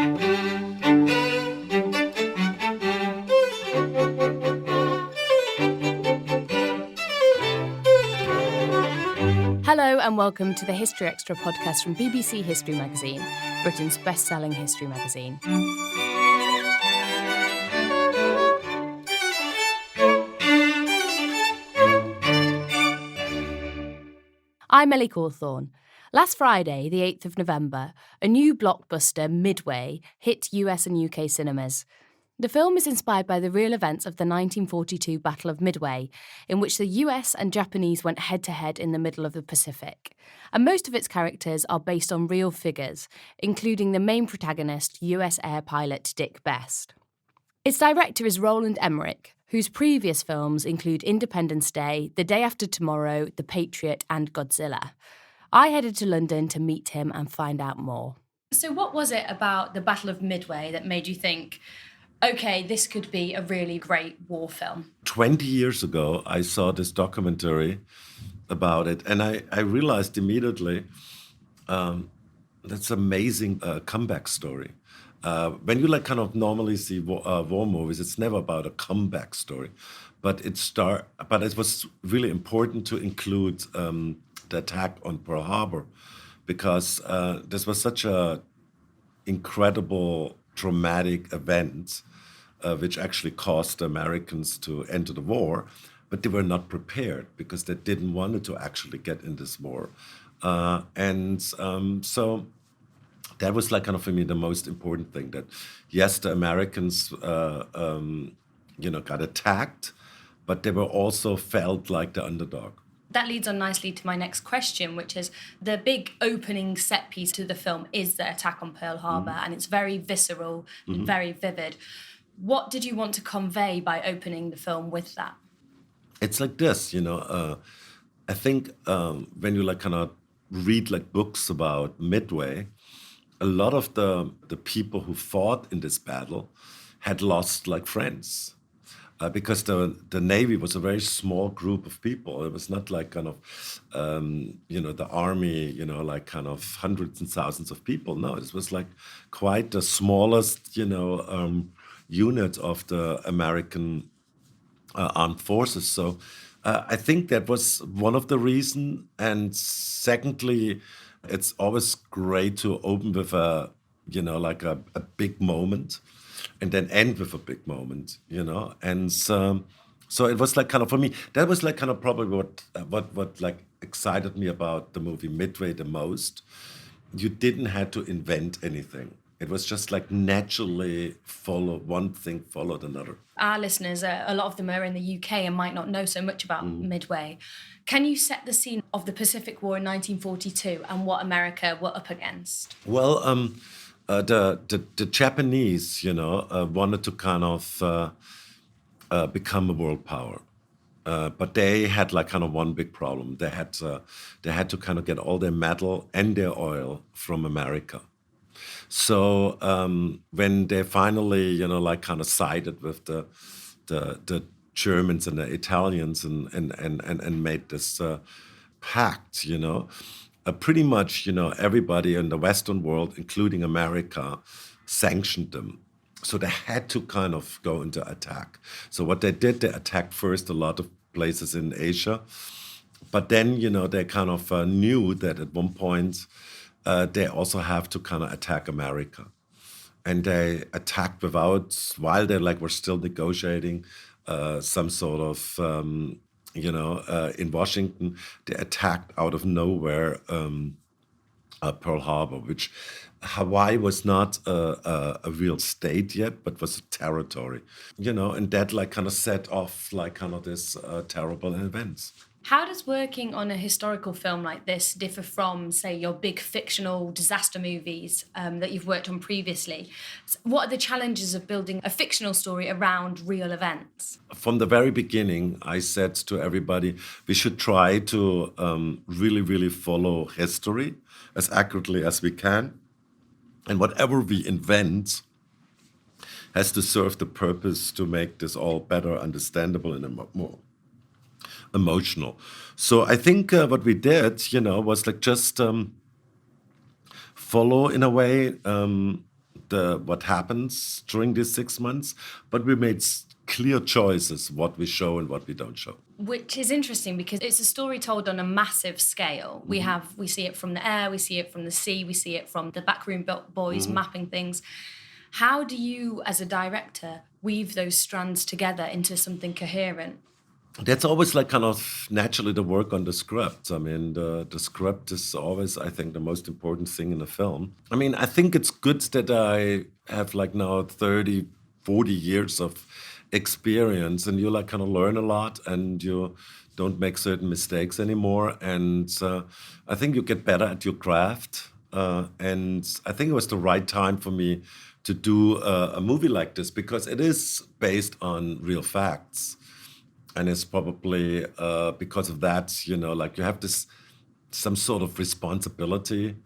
Hello and welcome to the History Extra podcast from BBC History Magazine, Britain's best-selling history magazine. I'm Ellie Cawthorne. Last Friday, the 8th of November, a new blockbuster, Midway, hit US and UK cinemas. The film is inspired by the real events of the 1942 Battle of Midway, in which the US and Japanese went head-to-head in the middle of the Pacific. And most of its characters are based on real figures, including the main protagonist, US air pilot Dick Best. Its director is Roland Emmerich, whose previous films include Independence Day, The Day After Tomorrow, The Patriot, and Godzilla. I headed to London to meet him and find out more. So what was it about the Battle of Midway that made you think, okay, this could be a really great war film? 20 years ago, I saw this documentary about it, and I realized immediately that's an amazing comeback story. When you kind of normally see war movies, it's never about a comeback story, but it was really important to include the attack on Pearl Harbor, because this was such a incredible, traumatic event, which actually caused the Americans to enter the war, but they were not prepared because they didn't want to actually get in this war. So that was kind of for me the most important thing, that yes, the Americans got attacked, but they were also felt like the underdog. That leads on nicely to my next question, which is the big opening set piece to the film is the attack on Pearl Harbor, and it's very visceral and very vivid. What did you want to convey by opening the film with that? It's like this, I think when you kind of read books about Midway, a lot of the people who fought in this battle had lost friends. Because the Navy was a very small group of people. It was not kind of, the Army, kind of hundreds and thousands of people. No, it was quite the smallest, unit of the American armed forces. So I think that was one of the reasons. And secondly, it's always great to open with a big moment, and then end with a big moment, And so it was kind of, for me, that was kind of probably what excited me about the movie Midway the most. You didn't have to invent anything. It was just naturally one thing followed another. Our listeners, a lot of them are in the UK and might not know so much about Midway. Can you set the scene of the Pacific War in 1942 and what America were up against? Well, the Japanese, wanted to kind of become a world power, but they had kind of one big problem. They had to kind of get all their metal and their oil from America. So when they finally, kind of sided with the Germans and the Italians and made this pact, pretty much, everybody in the Western world, including America, sanctioned them. So they had to kind of go into attack. So what they did, they attacked first a lot of places in Asia. But then, they kind of knew that at one point, they also have to kind of attack America. And they attacked while they were still negotiating some sort of, in Washington, they attacked out of nowhere Pearl Harbor, which Hawaii was not a real state yet, but was a territory, and that kind of set off kind of this terrible events. How does working on a historical film like this differ from, say, your big fictional disaster movies that you've worked on previously? What are the challenges of building a fictional story around real events? From the very beginning, I said to everybody, we should try to really, really follow history as accurately as we can. And whatever we invent has to serve the purpose to make this all better understandable and more emotional. So I think what we did, was just follow in a way what happens during these 6 months, but we made clear choices what we show and what we don't show. Which is interesting because it's a story told on a massive scale. We see it from the air, we see it from the sea, we see it from the backroom boys mapping things. How do you, as a director, weave those strands together into something coherent? That's always like kind of naturally the work on the script. I mean, the script is always, I think, the most important thing in a film. I mean, I think it's good that I have like now 30, 40 years of experience, and you like kind of learn a lot, and you don't make certain mistakes anymore. And I think you get better at your craft. And I think it was the right time for me to do a movie like this because it is based on real facts. And it's probably because of that, like you have some sort of responsibility.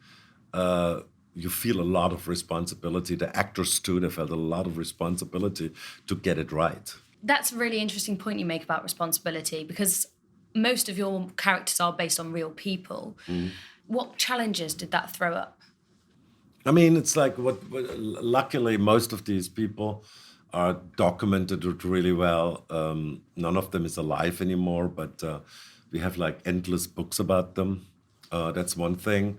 You feel a lot of responsibility. The actors too, they felt a lot of responsibility to get it right. That's a really interesting point you make about responsibility because most of your characters are based on real people. What challenges did that throw up? I mean, it's like luckily, most of these people are documented really well. None of them is alive anymore, but we have like endless books about them. That's one thing.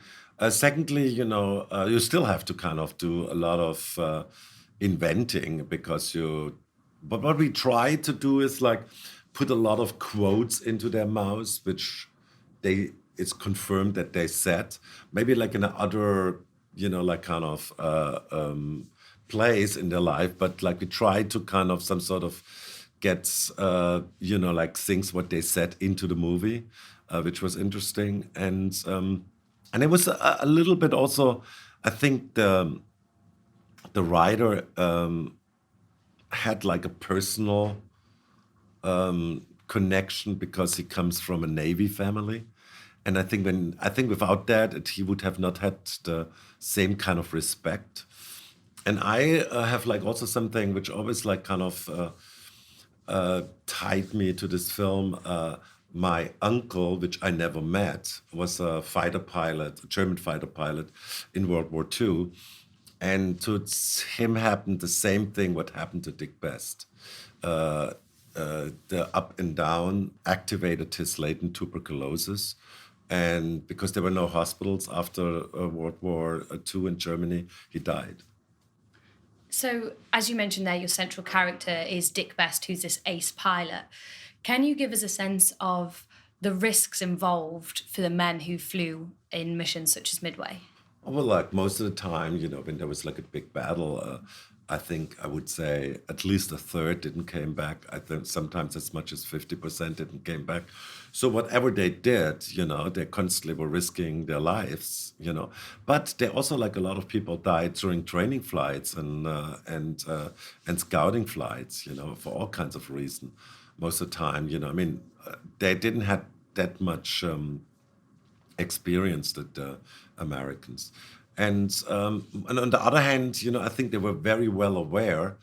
Secondly, you still have to kind of do a lot of inventing because but what we try to do is like put a lot of quotes into their mouths, which it's confirmed that they said. Maybe like in other, like kind of place in their life, but like we try to kind of some sort of get, like things what they said into the movie, which was interesting. And it was a little bit also, I think the writer had like a personal connection because he comes from a Navy family. And I think without that, he would have not had the same kind of respect. And I have like also something which always like kind of tied me to this film. My uncle, which I never met, was a German fighter pilot in World War II. And to him happened the same thing what happened to Dick Best. The up and down activated his latent tuberculosis. And because there were no hospitals after World War II in Germany, he died. So, as you mentioned there, your central character is Dick Best, who's this ace pilot. Can you give us a sense of the risks involved for the men who flew in missions such as Midway? Well, like most of the time, when there was like a big battle, I think I would say at least a third didn't came back. I think sometimes as much as 50% didn't came back. So whatever they did, they constantly were risking their lives, But they also, like a lot of people, died during training flights and scouting flights, for all kinds of reasons. Most of the time, I mean, they didn't have that much experience that Americans. And on the other hand, I think they were very well aware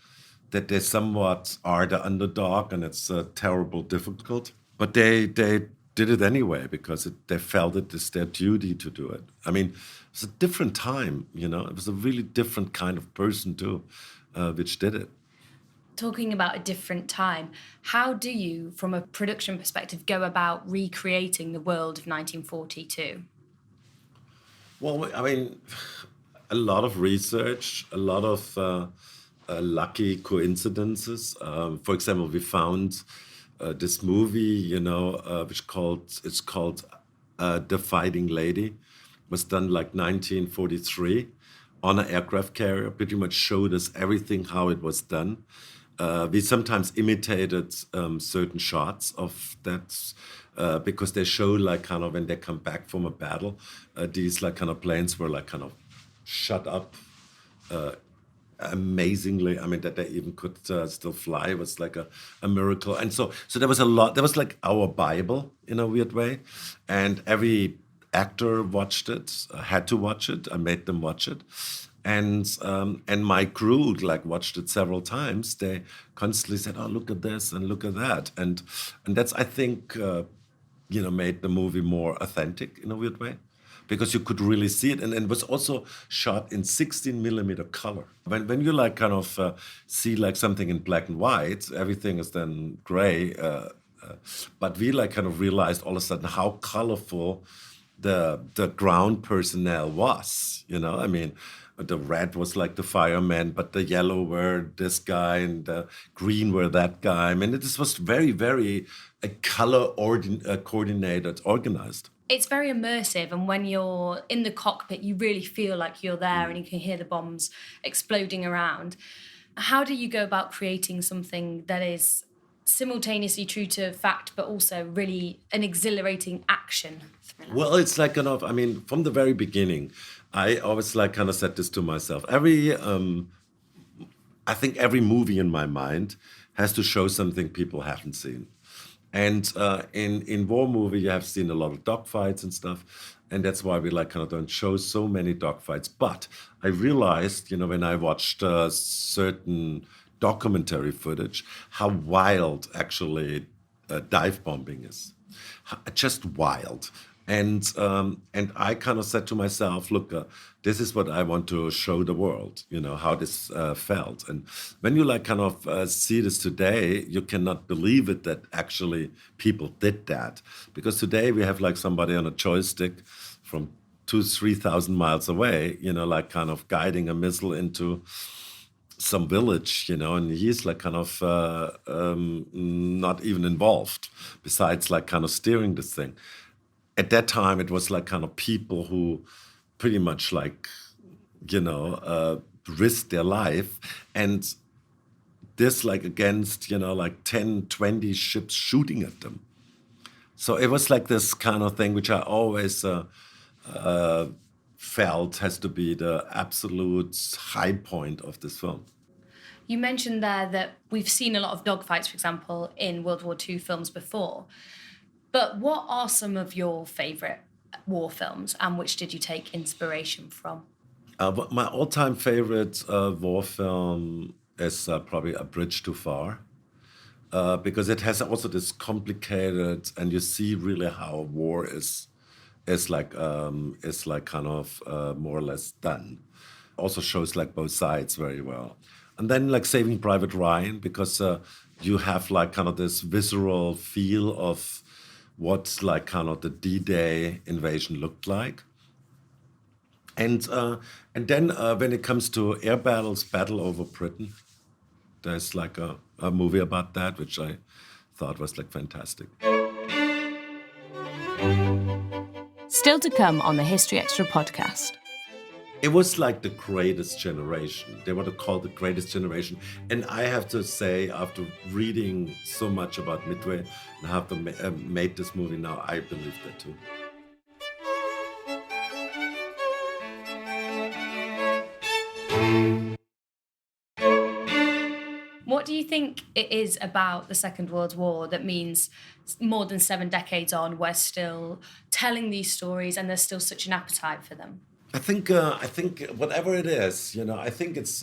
that they somewhat are the underdog and it's terrible difficult. But they did it anyway because they felt it is their duty to do it. I mean, it's a different time, It was a really different kind of person too, which did it. Talking about a different time, how do you, from a production perspective, go about recreating the world of 1942? Well, I mean, a lot of research, a lot of lucky coincidences. For example, we found this movie, which it's called The Fighting Lady. It was done like 1943 on an aircraft carrier. Pretty much showed us everything how it was done. We sometimes imitated certain shots of that because they show like kind of when they come back from a battle, these like kind of planes were like kind of shut up amazingly. I mean, that they even could still fly was like a miracle. And so there was a lot. There was like our Bible in a weird way, and every actor watched it, had to watch it. I made them watch it. And my crew like watched it several times. They constantly said, "Oh, look at this and look at that," and that's I think made the movie more authentic in a weird way. because you could really see it. And it was also shot in 16 millimeter color. When you like kind of see like something in black and white, everything is then gray. But we like kind of realized all of a sudden how colorful the ground personnel was. I mean, the red was like the firemen, but the yellow were this guy and the green were that guy. I mean, this was very, very coordinated, organized. It's very immersive, and when you're in the cockpit, you really feel like you're there and you can hear the bombs exploding around. How do you go about creating something that is simultaneously true to fact, but also really an exhilarating action thriller? Well, it's like kind of, I mean, from the very beginning, I always like kind of said this to myself. I think every movie in my mind has to show something people haven't seen. And in war movie, you have seen a lot of dogfights and stuff, and that's why we like kind of don't show so many dogfights. But I realized, when I watched certain documentary footage, how wild actually dive bombing is, just wild. And I kind of said to myself, look, this is what I want to show the world, how this felt. And when you like kind of see this today, you cannot believe it that actually people did that. Because today we have like somebody on a joystick from 2,000-3,000 miles away, like kind of guiding a missile into some village, and he's like kind of not even involved, besides like kind of steering this thing. At that time, it was like kind of people who pretty much like, risked their life. And this like against, like 10, 20 ships shooting at them. So it was like this kind of thing, which I always felt has to be the absolute high point of this film. You mentioned there that we've seen a lot of dogfights, for example, in World War II films before. But what are some of your favourite war films, and which did you take inspiration from? My all-time favorite war film is probably A Bridge Too Far, because it has also this complicated, and you see really how war is like kind of more or less done. Also shows like both sides very well. And then like Saving Private Ryan, because you have like kind of this visceral feel of what like kind of the D-Day invasion looked like. And then when it comes to air battles, Battle Over Britain, there's like a movie about that, which I thought was like fantastic. Still to come on the History Extra podcast. It was like the greatest generation. They want to call the greatest generation. And I have to say, after reading so much about Midway and how they made this movie now, I believe that too. What do you think it is about the Second World War that means more than 7 decades on, we're still telling these stories and there's still such an appetite for them? I think whatever it is, I think it's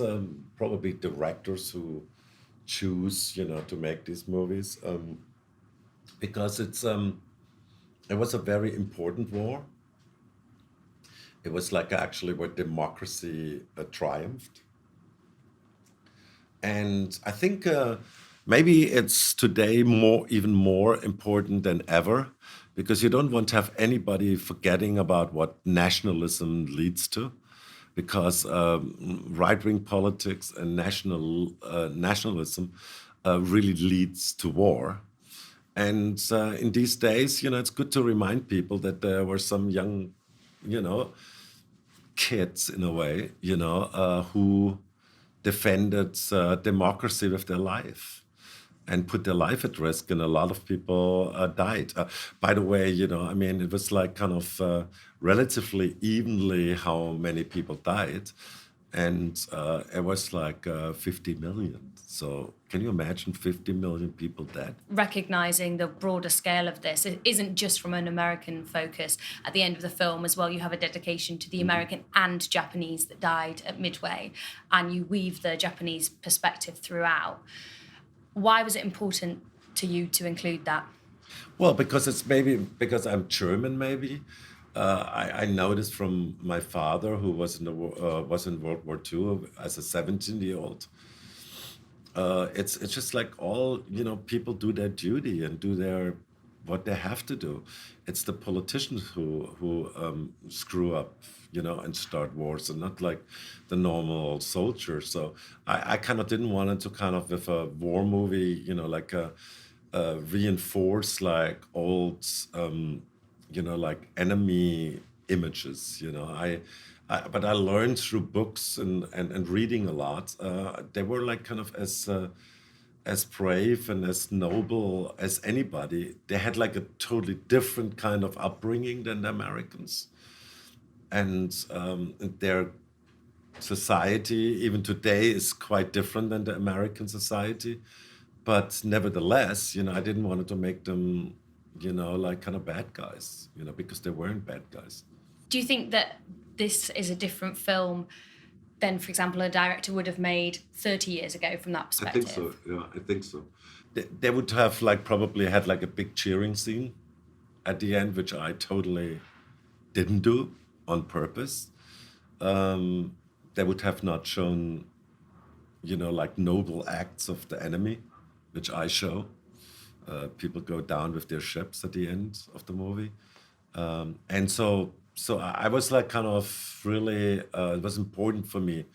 probably directors who choose, to make these movies, because it was a very important war. It was like actually where democracy triumphed. And I think maybe it's today even more important than ever, because you don't want to have anybody forgetting about what nationalism leads to, because right-wing politics and nationalism really leads to war. And in these days, it's good to remind people that there were some young, kids in a way, who defended democracy with their life and put their life at risk, and a lot of people died. By the way, I mean, it was like kind of relatively evenly how many people died, and it was like 50 million. So can you imagine 50 million people dead? Recognizing the broader scale of this, it isn't just from an American focus. At the end of the film as well, you have a dedication to the American and Japanese that died at Midway, and you weave the Japanese perspective throughout. Why was it important to you to include that? Well, because it's maybe because I'm German, maybe. I noticed from my father, who was was in World War II as a 17-year-old. It's just like all people do their duty and do their what they have to do. It's the politicians who screw up, and start wars, and not like the normal soldier. So I kind of didn't want it to kind of with a war movie, like reinforce like old, like enemy images. But I learned through books and reading a lot. They were like kind of as brave and as noble as anybody. They had like a totally different kind of upbringing than the Americans, and their society even today is quite different than the American society. But nevertheless, I didn't want to make them, like kind of bad guys, because they weren't bad guys. Do you think that this is a different film than, for example, a director would have made 30 years ago from that I perspective? think so. Yeah, I think so. They would have like probably had like a big cheering scene at the end, which I totally didn't do on purpose. They would have not shown, like noble acts of the enemy, which I show. People go down with their ships at the end of the movie. And so I was like kind of really, it was important for me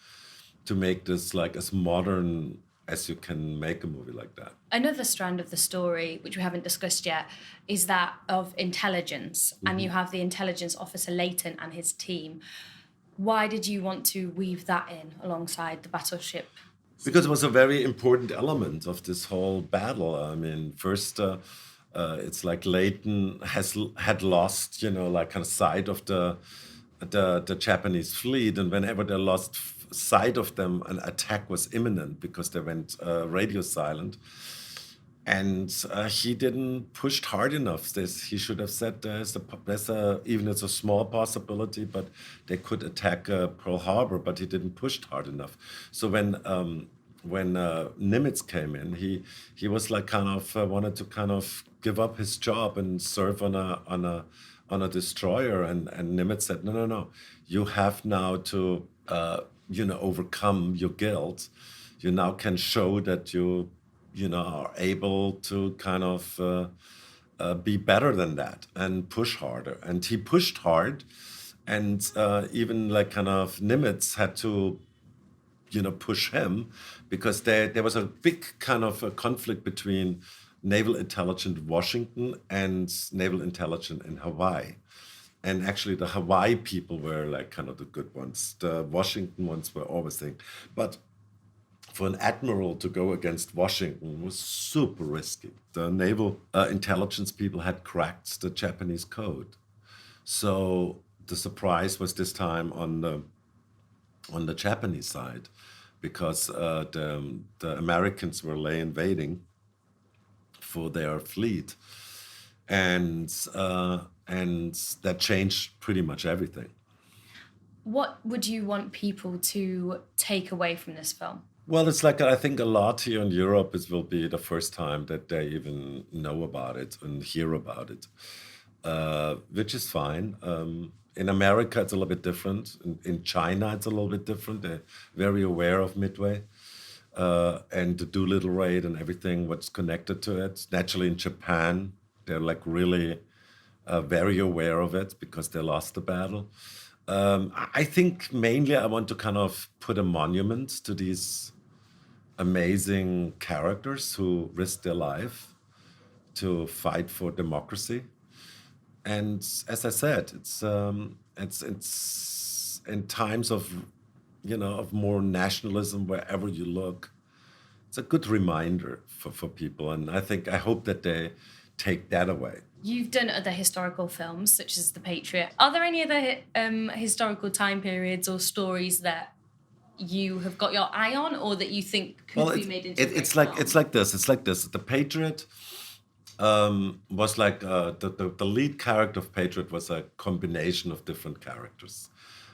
to make this like as modern as you can make a movie like that. Another strand of the story, which we haven't discussed yet, is that of intelligence. And you have the intelligence officer Leighton and his team. Why did you want to weave that in alongside the battleship? Because it was a very important element of this whole battle. I mean, first, it's like Leighton had lost, like kind of sight of the Japanese fleet, and whenever they lost sight of them, an attack was imminent because they went radio silent. And he didn't push hard enough. He should have said even it's a small possibility, but they could attack Pearl Harbor. But he didn't push hard enough. So when Nimitz came in, he was like kind of wanted to kind of give up his job and serve on a destroyer. And Nimitz said, no, you have now to overcome your guilt. You now can show that you are able to kind of be better than that and push harder. And he pushed hard, and even like kind of Nimitz had to, push him, because there was a big kind of a conflict between Naval Intelligence Washington and Naval Intelligence in Hawaii. And actually, the Hawaii people were like kind of the good ones. The Washington ones were always thing. But for an admiral to go against Washington was super risky. The naval intelligence people had cracked the Japanese code. So the surprise was this time on the Japanese side, because the Americans were laying waiting for their fleet. And that changed pretty much everything. What would you want people to take away from this film? Well, it's like I think a lot here in Europe, it will be the first time that they even know about it and hear about it, which is fine. In America, it's a little bit different. In China, it's a little bit different. They're very aware of Midway and the Doolittle raid and everything what's connected to it. Naturally, in Japan, they're like really very aware of it because they lost the battle. I think mainly I want to kind of put a monument to these amazing characters who risked their life to fight for democracy. And as I said, it's in times of of more nationalism wherever you look. It's a good reminder for people, and I hope that they take that away. You've done other historical films, such as The Patriot. Are there any other historical time periods or stories that you have got your eye on, or that you think could be made into? It's like this. It's like this. The Patriot was like the lead character of Patriot was a combination of different characters.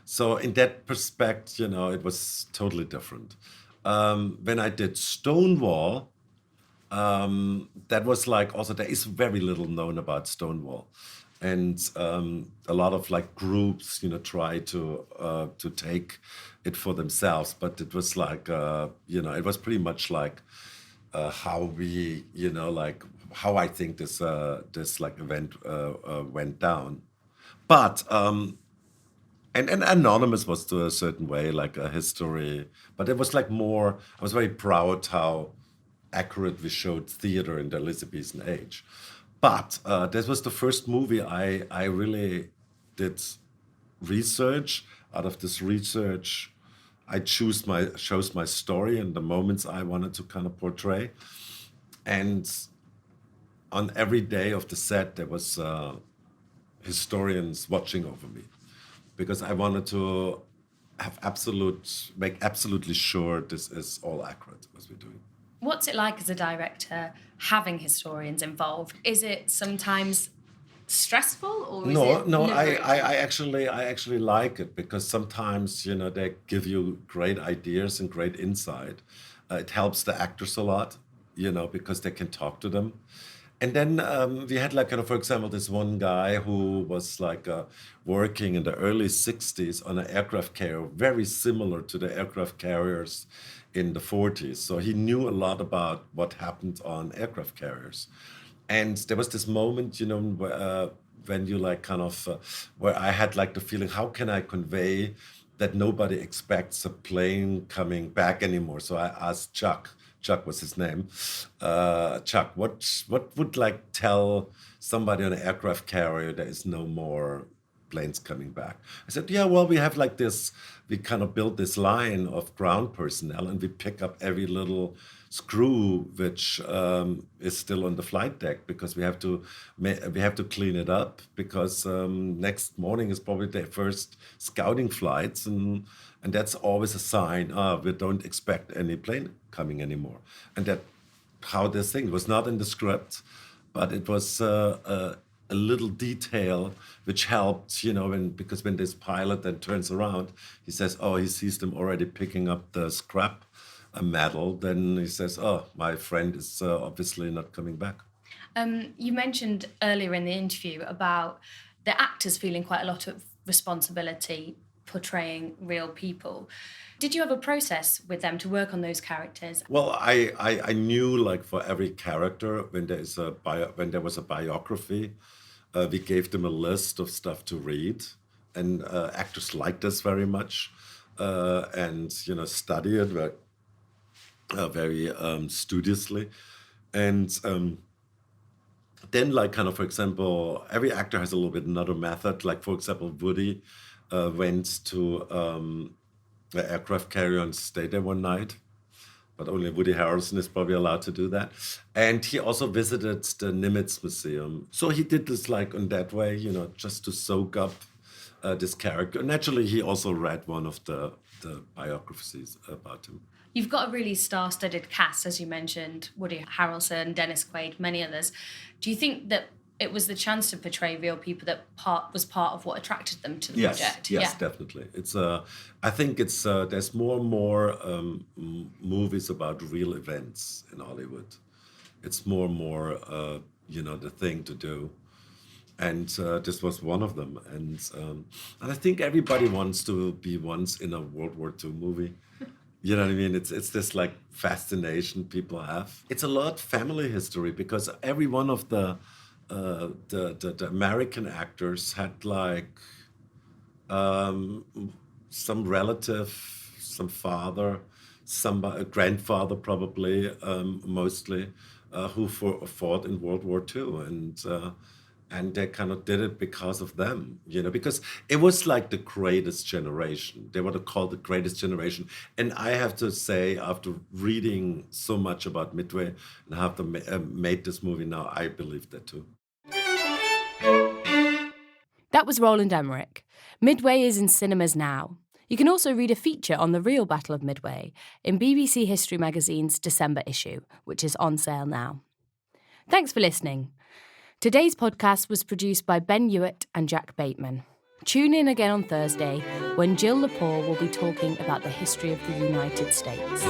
So in that perspective, it was totally different. When I did Stonewall. That was like also there is very little known about Stonewall. and a lot of like groups, try to take it for themselves. But it was like, it was pretty much like how we, like how I think this like event went down. But and Anonymous was to a certain way like a history, but it was like more. I was very proud how accurate we showed theater in the Elizabethan age. But this was the first movie I really did research. Out of this research, I chose my story and the moments I wanted to kind of portray. And on every day of the set, there was historians watching over me because I wanted to make absolutely sure this is all accurate as we're doing. What's it like as a director having historians involved? Is it sometimes stressful or is it No, liberating? I actually like it because sometimes, they give you great ideas and great insight. It helps the actors a lot, because they can talk to them. And then we had like, for example, this one guy who was like working in the early 60s on an aircraft carrier, very similar to the aircraft carriers in the 40s. So he knew a lot about what happened on aircraft carriers. And there was this moment, when you like kind of, where I had like the feeling, how can I convey that nobody expects a plane coming back anymore? So I asked Chuck was his name. Chuck, what would like tell somebody on an aircraft carrier there is no more planes coming back? I said, yeah, well, we have like this, we kind of built this line of ground personnel and we pick up every little screw which is still on the flight deck because we have to clean it up because next morning is probably their first scouting flights and that's always a sign we don't expect any plane coming anymore. And that how this thing was not in the script, but it was a little detail which helped, because when this pilot then turns around, he says, oh, he sees them already picking up the scrap metal. Then he says, oh, my friend is obviously not coming back. You mentioned earlier in the interview about the actors feeling quite a lot of responsibility portraying real people. Did you have a process with them to work on those characters? Well, I knew like for every character when there was a biography, we gave them a list of stuff to read, and actors liked this very much, and study it very studiously, and then like kind of, for example, every actor has a little bit another method. Like for example, Woody went to the aircraft carrier and stayed there one night, but only Woody Harrelson is probably allowed to do that. And he also visited the Nimitz Museum. So he did this like in that way, just to soak up this character. Naturally, he also read one of the biographies about him. You've got a really star-studded cast, as you mentioned, Woody Harrelson, Dennis Quaid, many others. Do you think that it was the chance to portray real people that was part of what attracted them to the project? Yes, definitely. It's I think it's there's more and more movies about real events in Hollywood. It's more and more the thing to do, and this was one of them. And I think everybody wants to be once in a World War II movie. You know what I mean? It's this like fascination people have. It's a lot family history because every one of the American actors had like some relative, some father, a grandfather probably, mostly, who fought in World War II, and they kind of did it because of them, because it was like the greatest generation. They were called the greatest generation. And I have to say, after reading so much about Midway and how they made this movie now, I believe that too. That was Roland Emmerich. Midway is in cinemas now. You can also read a feature on the real Battle of Midway in BBC History magazine's December issue, which is on sale now. Thanks for listening. Today's podcast was produced by Ben Hewitt and Jack Bateman. Tune in again on Thursday when Jill Lepore will be talking about the history of the United States.